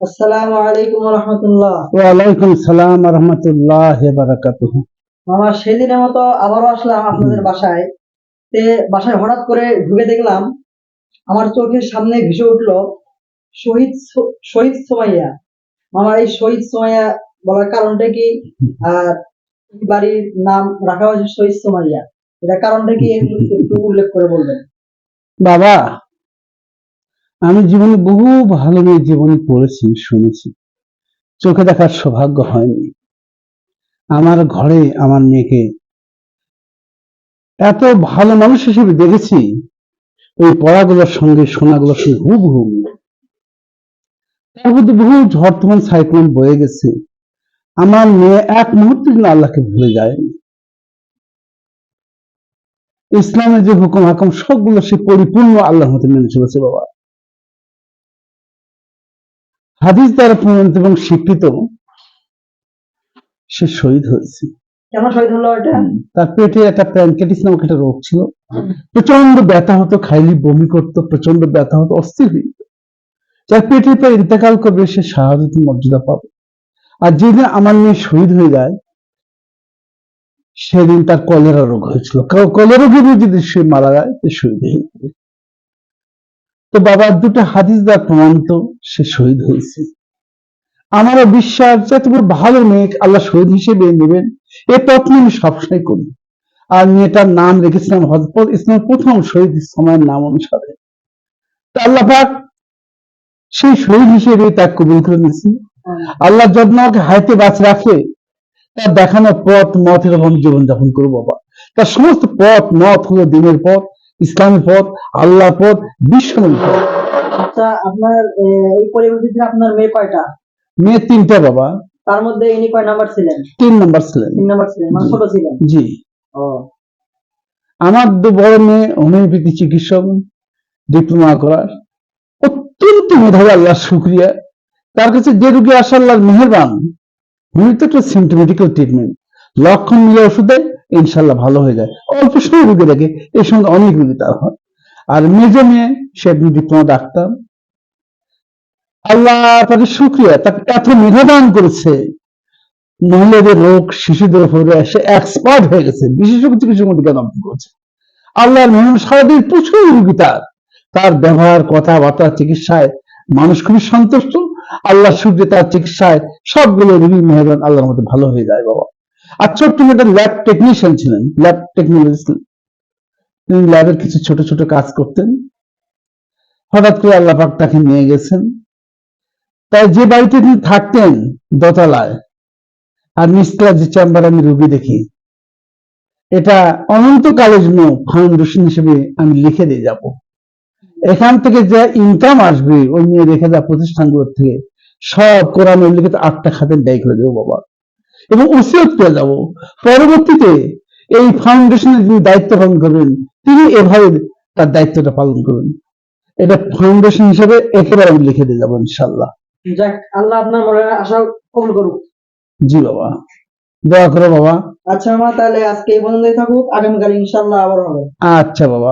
আসসালামু আলাইকুম ওয়া রাহমাতুল্লাহ। ওয়ালাইকুম সালাম ওয়া রাহমাতুল্লাহি ওয়া বারাকাতুহু। মামা সেদিনের মতো আবারও আসলাম আপনাদের বাসায়। বাসায় হঠাৎ করে ঢুকে দেখলাম আমার চোখের সামনে ভেসে উঠলো শহীদ সুমাইয়া। মামা এই শহীদ সুমাইয়া বলার কারণটা কি? আর এই বাড়ির নাম রাখা হয়েছে শহীদ সুমাইয়া, এটা কারণটা কি একটু উল্লেখ করে বলবেন? বাবা, আমি জীবনে বহু ভালো মেয়ে জীবনে পড়েছি, শুনেছি, চোখে দেখার সৌভাগ্য হয়নি। আমার ঘরে আমার মেয়েকে এত ভালো মানুষ হিসেবে দেখেছি, ওই পড়াগুলোর সঙ্গে শোনাগুলোর সঙ্গে হুবহু। তার মধ্যে বহু ঝড় তুফান সাইক্লোন বয়ে গেছে, আমার মেয়ে এক মুহূর্তের জন্য আল্লাহকে ভুলে যায়নি। ইসলামের যে হুকুম হাকুম সবগুলো সে পরিপূর্ণ আল্লাহর মতো মেনে চলেছে বাবা। হাদিস দ্বারা প্রমাণিত এবং স্বীকৃত সে শহীদ হয়েছে। কেন শহীদ হলো এটা? তার পেটে একটা প্যানক্রিয়াটিস নামক একটা রোগ ছিল, প্রচন্ড ব্যথা হতো, খাইলে বমি করতো, প্রচন্ড ব্যথা হতো, অস্থির হয়ে যেত। যার পেটের পর ইন্তেকাল করবে সে শাহাদাত মর্যাদা পাবে। আর যেদিন আমার মেয়ে শহীদ হয়ে যায় সেদিন তার কলেরা রোগ হয়েছিল, কলেরা রোগে যদি সে মারা যায় সে শহীদ হয়ে যাবে। তো বাবার দুটো হাদিস দ্বারা প্রমাণিত সে শহীদ হয়েছে। আমারও বিশ্বাস যে তোমার ভালো মেয়ে আল্লাহ শহীদ হিসেবে নেবেন, এ তত্ত্ব আমি সবসময় করি। আর মেয়েটার নাম রেখেছিলাম হযরত ইসলামের প্রথম শহীদ সময়ের নাম অনুসারে। আল্লাহ পাক সেই শহীদ হিসেবে তাকে কবুল করে নিয়েছি। আল্লাহ যত্ন হায়াতে বাঁচ রাখে, তার দেখানো পথ মতের আমি জীবনযাপন করবো বাবা। তার সমস্ত পথ মত হলো দিনের পথ, ইসলামের পথ, আল্লাহর পথ, বিশ্বনবীর পথ। আচ্ছা, আপনার এই পরিবারে আপনার মেয়ে কয়টা? মেয়ে তিনটা বাবা। তার মধ্যে ইনি কয় নাম্বার ছিলেন? 3 নাম্বার ছিলেন। 3 নাম্বার ছিলেন, মানে ছোট ছিলেন। জি। ও, আমার বড় মেয়ে হোমিওপ্যাথি চিকিৎসক, ডিপ্লোমা করার, অত্যন্ত মেধাবী, আল্লাহর শুকরিয়া। তার কাছে যে রোগী আসে আল্লাহর মেহেরবান, হোমিওপ্যাথি একটা সিমটোমেটিক্যাল ট্রিটমেন্ট, লক্ষণ মিলে ওষুধ দেয়, ইনশাল্লাহ ভালো হয়ে যায়। অল্প সময় রোগী দেখে, এর সঙ্গে অনেক রোগী তার হয়। আর মেজ মেয়ে সে একজন ডিপ্লোমা ডাক্তার। আল্লাহ তাকে শুকরিয়া, তাকে এত মেধাদান করেছে, মহিলাদের রোগ শিশুদের উপরে সে এক্সপার্ট হয়ে গেছে, বিশেষজ্ঞ চিকিৎসক মধ্যে জ্ঞান অর্জন করেছে। আল্লাহর মেহমান সারাদিন প্রচুর রোগী, তার ব্যবহার, কথাবার্তা, চিকিৎসায় মানুষ খুবই সন্তুষ্ট। আল্লাহ শুকরিয়া, তার চিকিৎসায় সবগুলো রোগী মেহরবান আল্লাহর মধ্যে ভালো হয়ে যায় বাবা। আর ছোট্ট মেয়েটা ল্যাব টেকনিশিয়ান ছিলেন, ল্যাব টেকনোলজিস্ট। তিনি ল্যাবের কিছু ছোট ছোট কাজ করতেন। হঠাৎ করে আল্লাহ পাক তাকে নিয়ে গেছেন। তাই যে বাড়িতে তিনি থাকতেন দোতলায়, আর নিচতলা যে চেম্বারে আমি রোগী দেখি, এটা অনন্তকালের জন্য ফাউন্ডেশন হিসেবে আমি লিখে দিয়ে যাব। এখান থেকে যে ইনকাম আসবে ওই নিয়ে রেখে দেওয়া প্রতিষ্ঠানগুলোর থেকে সব কোরআন উল্লিখিত 8টা খাতে ব্যয় করে দেবো বাবা, এবং ওসিয়ত করে যাব। পরবর্তীতে এই ফাউন্ডেশনের যিনি দায়িত্ব পালন করবেন তিনি এভাবে তার দায়িত্বটা পালন করবেন। এটা ফাউন্ডেশন হিসেবে একেবারে আমি লিখে দিয়ে যাবো ইনশাল্লাহ। যাক, আল্লাহ আপনার মনের আশা কবুল করুক। জি বাবা, দোয়া করো বাবা। আচ্ছা মামা, তাহলে আজকে এই পর্যন্তই থাকুক, আগামীকাল ইনশাআল্লাহ আবার হবে। আচ্ছা বাবা।